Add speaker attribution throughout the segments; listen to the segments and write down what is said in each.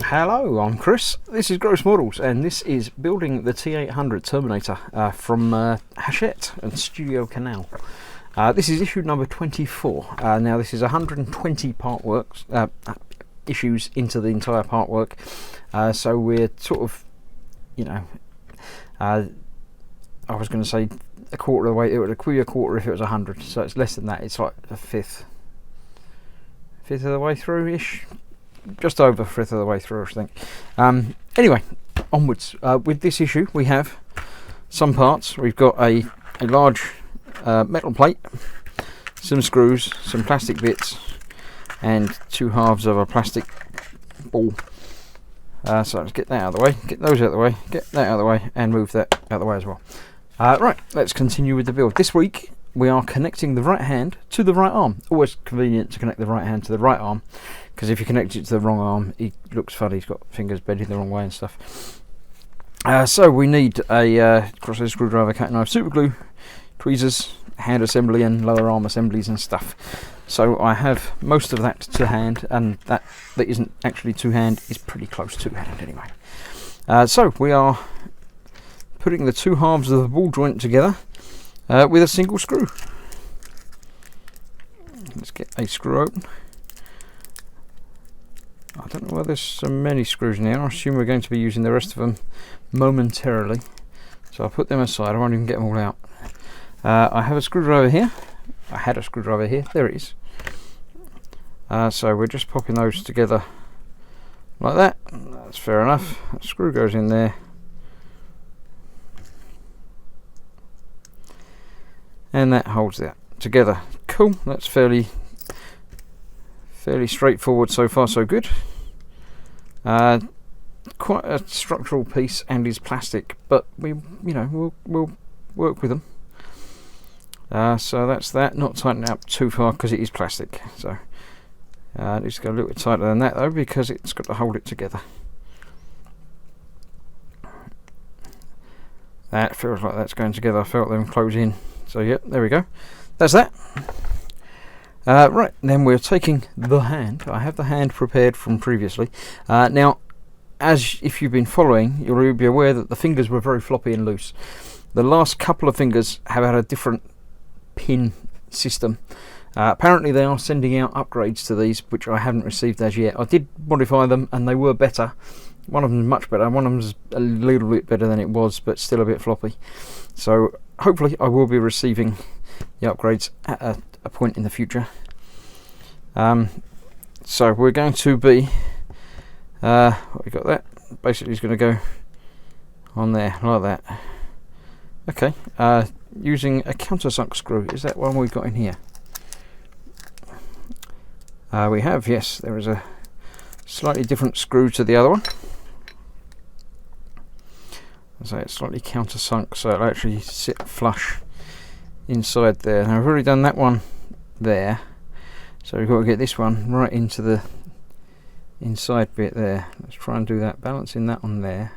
Speaker 1: Hello, I'm Chris. This is Gross Models, and this is building the T800 Terminator from Hachette and Studio Canal. This is issue number 24. Now this is 120 part works, issues into the entire part work. So we're sort of, I was going to say a quarter of the way. It would be a quarter if it was 100. So it's less than that. It's like a fifth of the way through ish. Just over a fifth of the way through, I think. Anyway, onwards. With this issue, we have some parts. We've got a large metal plate, some screws, some plastic bits, and two halves of a plastic ball. So let's get that out of the way, get those out of the way, get that out of the way, and move that out of the way as well. Right, let's continue with the build. This week, we are connecting the right hand to the right arm. Always convenient to connect the right hand to the right arm, because if you connect it to the wrong arm, he looks funny. He's got fingers bending the wrong way and stuff. So we need a crosshead screwdriver, cat knife, super glue, tweezers, hand assembly, and lower arm assemblies and stuff. So I have most of that to hand, and that isn't actually to hand is pretty close to hand anyway. So we are putting the two halves of the ball joint together with a single screw. Let's get a screw open. I don't know whether there's so many screws now. I assume we're going to be using the rest of them momentarily. So I'll put them aside. I won't even get them all out. I have a screwdriver here. I had a screwdriver here. There it is. So we're just popping those together like that. That's fair enough. That screw goes in there. And that holds that together. Cool. That's fairly straightforward so far, so good. Quite a structural piece and is plastic, but we'll work with them. So that's that. Not tighten it up too far because it is plastic. So just go a little bit tighter than that though, because it's got to hold it together. That feels like that's going together. I felt them close in. So yep, there we go. That's that. Right, then we're taking the hand. I have the hand prepared from previously. Now, as if you've been following, you'll be aware that the fingers were very floppy and loose. The last couple of fingers have had a different pin system. Apparently they are sending out upgrades to these, which I haven't received as yet. I did modify them and they were better. One of them is much better, one of them is a little bit better than it was, but still a bit floppy. So hopefully I will be receiving the upgrades at a point in the future. So we're going to be what we got that basically is going to go on there like that. Okay, using a countersunk screw. Is that one we've got in here? We have, yes. There is a slightly different screw to the other one. So it's slightly countersunk, so it'll actually sit flush inside there. Now I've already done that one there, so we've got to get this one right into the inside bit there. Let's try and do that, balancing that on there.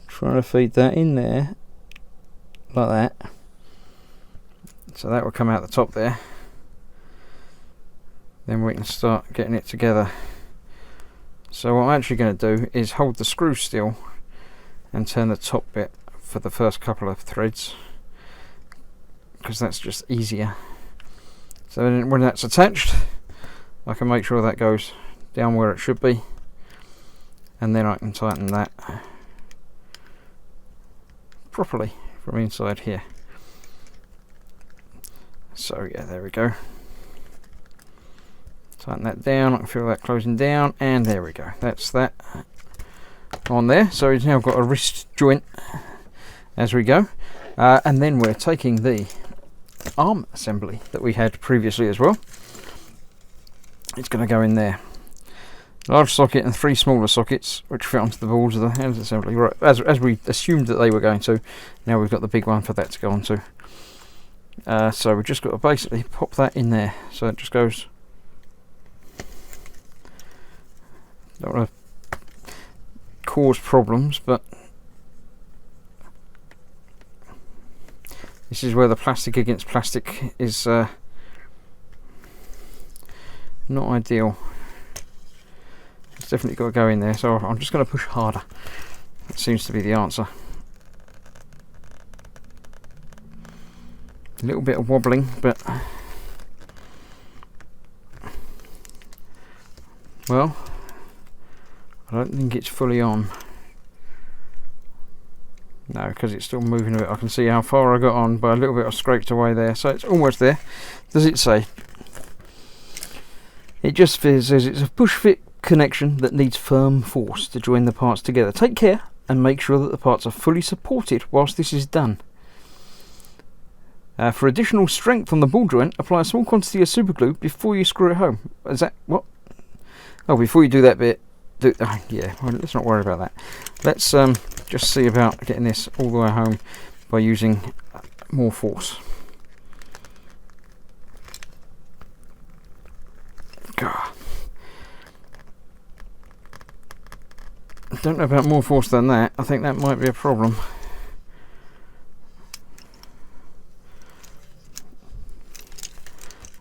Speaker 1: Trying to feed that in there like that, so that will come out the top there. Then we can start getting it together. So what I'm actually going to do is hold the screw still and turn the top bit for the first couple of threads, because that's just easier. So then when that's attached, I can make sure that goes down where it should be, and then I can tighten that properly from inside here. So yeah, there we go. Tighten that down. I can feel that closing down, and there we go. That's that on there. So we've now got a wrist joint as we go, and then we're taking the arm assembly that we had previously as well. It's going to go in there. Large socket and three smaller sockets which fit onto the balls of the hand assembly. Right, as we assumed that they were going to. Now we've got the big one for that to go onto. So we've just got to basically pop that in there. So it just goes. Don't want to cause problems, but this is where the plastic against plastic is not ideal. definitely got to go in there, so I'm just going to push harder. That seems to be the answer. A little bit of wobbling, but well, I don't think it's fully on. No, because it's still moving a bit. I can see how far I got on by a little bit. I scraped away there, so it's almost there. Does it say? It just says it's a push fit connection that needs firm force to join the parts together. Take care and make sure that the parts are fully supported whilst this is done. For additional strength on the ball joint, apply a small quantity of super glue before you screw it home. Is that what? Oh, before you do that bit, yeah, well, let's not worry about that. Let's just see about getting this all the way home by using more force. God. I don't know about more force than that. I think that might be a problem.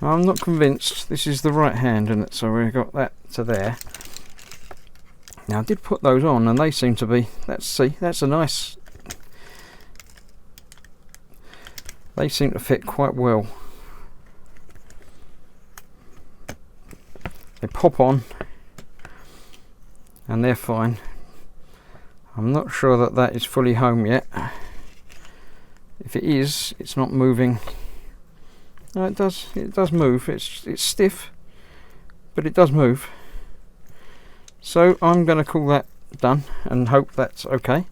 Speaker 1: I'm not convinced. This is the right hand, isn't it? So we've got that to there. Now I did put those on and they seem to be, let's see, that's a nice, they seem to fit quite well. They pop on and they're fine. I'm not sure that that is fully home yet. If it is, it's not moving. No, it does move. It's stiff, but it does move. So I'm going to call that done and hope that's okay.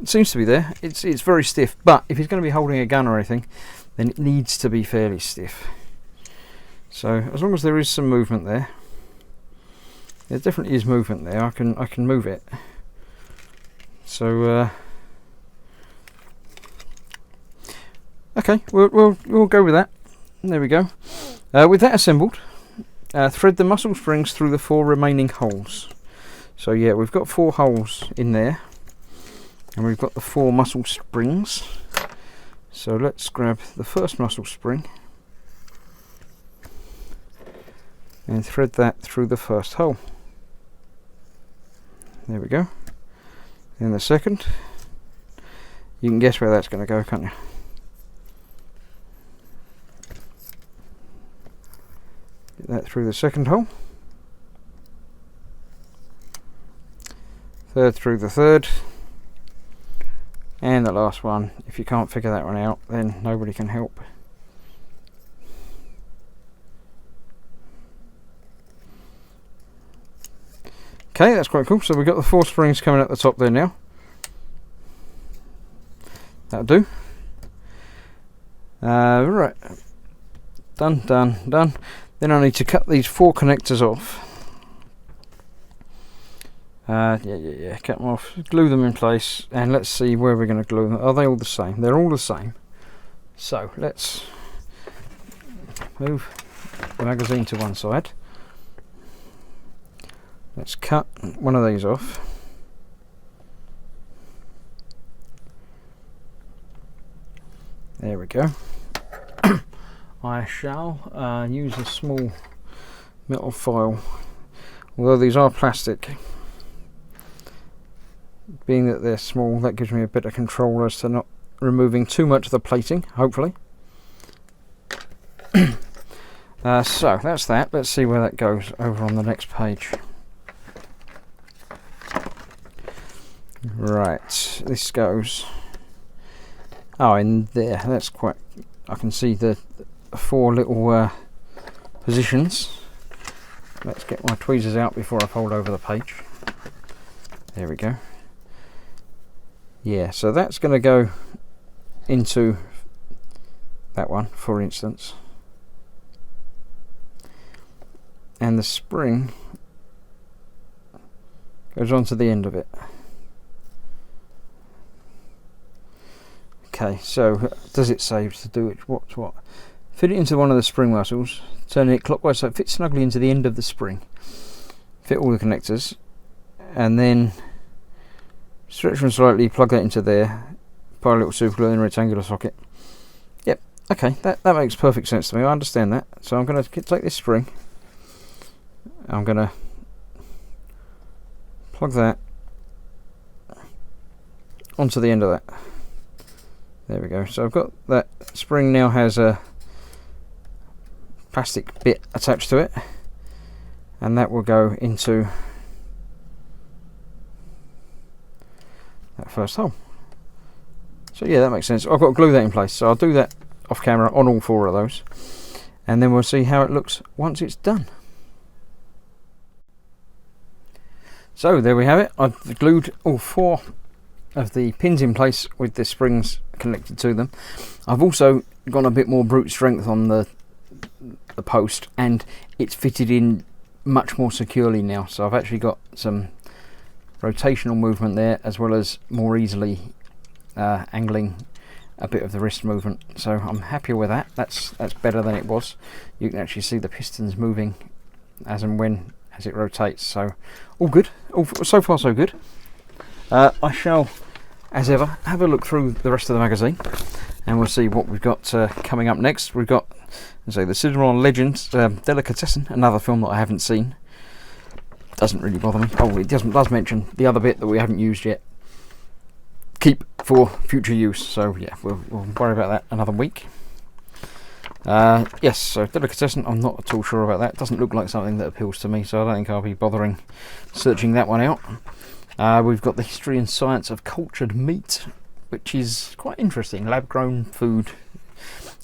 Speaker 1: It seems to be there. It's very stiff, but if it's going to be holding a gun or anything, then it needs to be fairly stiff. So as long as there is some movement there, there definitely is movement there. I can move it. So okay, we'll go with that. There we go. With that assembled, thread the muscle springs through the 4 remaining holes. So yeah, we've got 4 holes in there, and we've got the 4 muscle springs. So let's grab the first muscle spring and thread that through the first hole. There we go. Then the second. You can guess where that's going to go, can't you? Get that through the second hole. Third through the third. And the last one. If you can't figure that one out, then nobody can help. Okay, that's quite cool. So we've got the 4 springs coming at the top there now. That'll do. Right. Done. Then I need to cut these 4 connectors off. Yeah. Cut them off. Glue them in place. And let's see where we're going to glue them. Are they all the same? They're all the same. So let's move the magazine to one side. Let's cut one of these off. There we go. I shall use a small metal file, although these are plastic. Being that they're small, that gives me a bit of control as to not removing too much of the plating, hopefully. So that's that. Let's see where that goes over on the next page. Right, this goes in there. That's quite, I can see the 4 little positions. Let's get my tweezers out before I fold over the page. There we go. Yeah, so that's going to go into that one, for instance, and the spring goes onto the end of it. Okay, so does it say to do it? What? Fit it into one of the spring muscles, turning it clockwise so it fits snugly into the end of the spring. Fit all the connectors, and then stretch them slightly, plug that into there, put a little super glue in a rectangular socket. Yep, okay, that makes perfect sense to me. I understand that. So I'm going to take this spring I'm going to plug that onto the end of that. There we go. So I've got that spring now has a plastic bit attached to it, and that will go into that first hole. So yeah, that makes sense. I've got to glue that in place, so I'll do that off camera on all 4 of those, and then we'll see how it looks once it's done. So there we have it. I've glued all 4 of the pins in place with the springs connected to them. I've also gone a bit more brute strength on the post, and it's fitted in much more securely now, so I've actually got some rotational movement there, as well as more easily angling a bit of the wrist movement, so I'm happier with that. That's better than it was. You can actually see the pistons moving as and when as it rotates, so all good. So far so good. I shall, as ever, have a look through the rest of the magazine, and we'll see what we've got coming up next. We've got, so the Cinema Legends Delicatessen, another film that I haven't seen. Doesn't really bother me. Oh, it does mention the other bit that we haven't used yet. Keep for future use. So yeah, we'll worry about that another week. Yes, so Delicatessen, I'm not at all sure about that. It doesn't look like something that appeals to me, so I don't think I'll be bothering searching that one out. We've got the History and Science of Cultured Meat, which is quite interesting. Lab-grown food.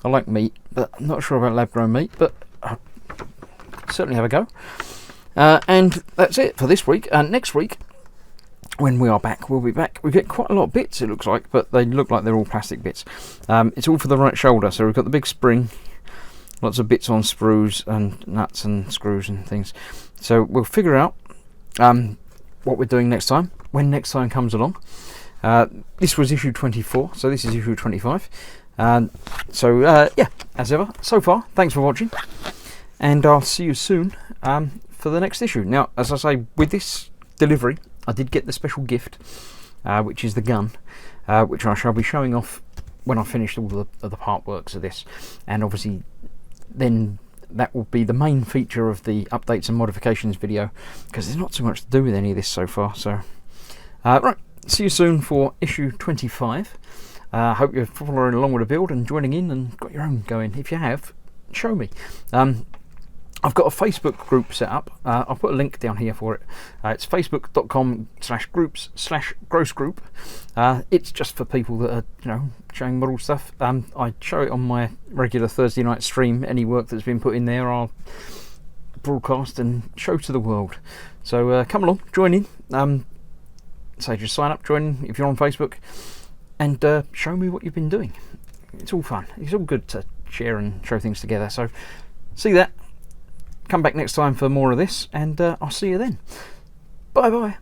Speaker 1: I like meat, but I'm not sure about lab-grown meat, but I'll certainly have a go. And that's it for this week. Next week, when we are back, we'll be back. We get quite a lot of bits, it looks like, but they look like they're all plastic bits. It's all for the right shoulder, so we've got the big spring, lots of bits on sprues and nuts and screws and things. So we'll figure out what we're doing next time, when next time comes along. This was issue 24, so this is issue 25. Yeah, as ever, so far, thanks for watching, and I'll see you soon for the next issue. Now, as I say, with this delivery, I did get the special gift, which is the gun, which I shall be showing off when I've finished all of the part works of this, and obviously then that will be the main feature of the updates and modifications video, because there's not too much to do with any of this so far. So right, see you soon for issue 25. Hope you're following along with the build and joining in and got your own going. If you have, show me. I've got a Facebook group set up. I'll put a link down here for it. It's facebook.com/groups/grossgroup. It's just for people that are, showing model stuff. I show it on my regular Thursday night stream. Any work that's been put in there, I'll broadcast and show to the world. So come along, join in. So just sign up, join in if you're on Facebook, and show me what you've been doing. It's all fun. It's all good to share and show things together. So see that. Come back next time for more of this, and I'll see you then. Bye bye.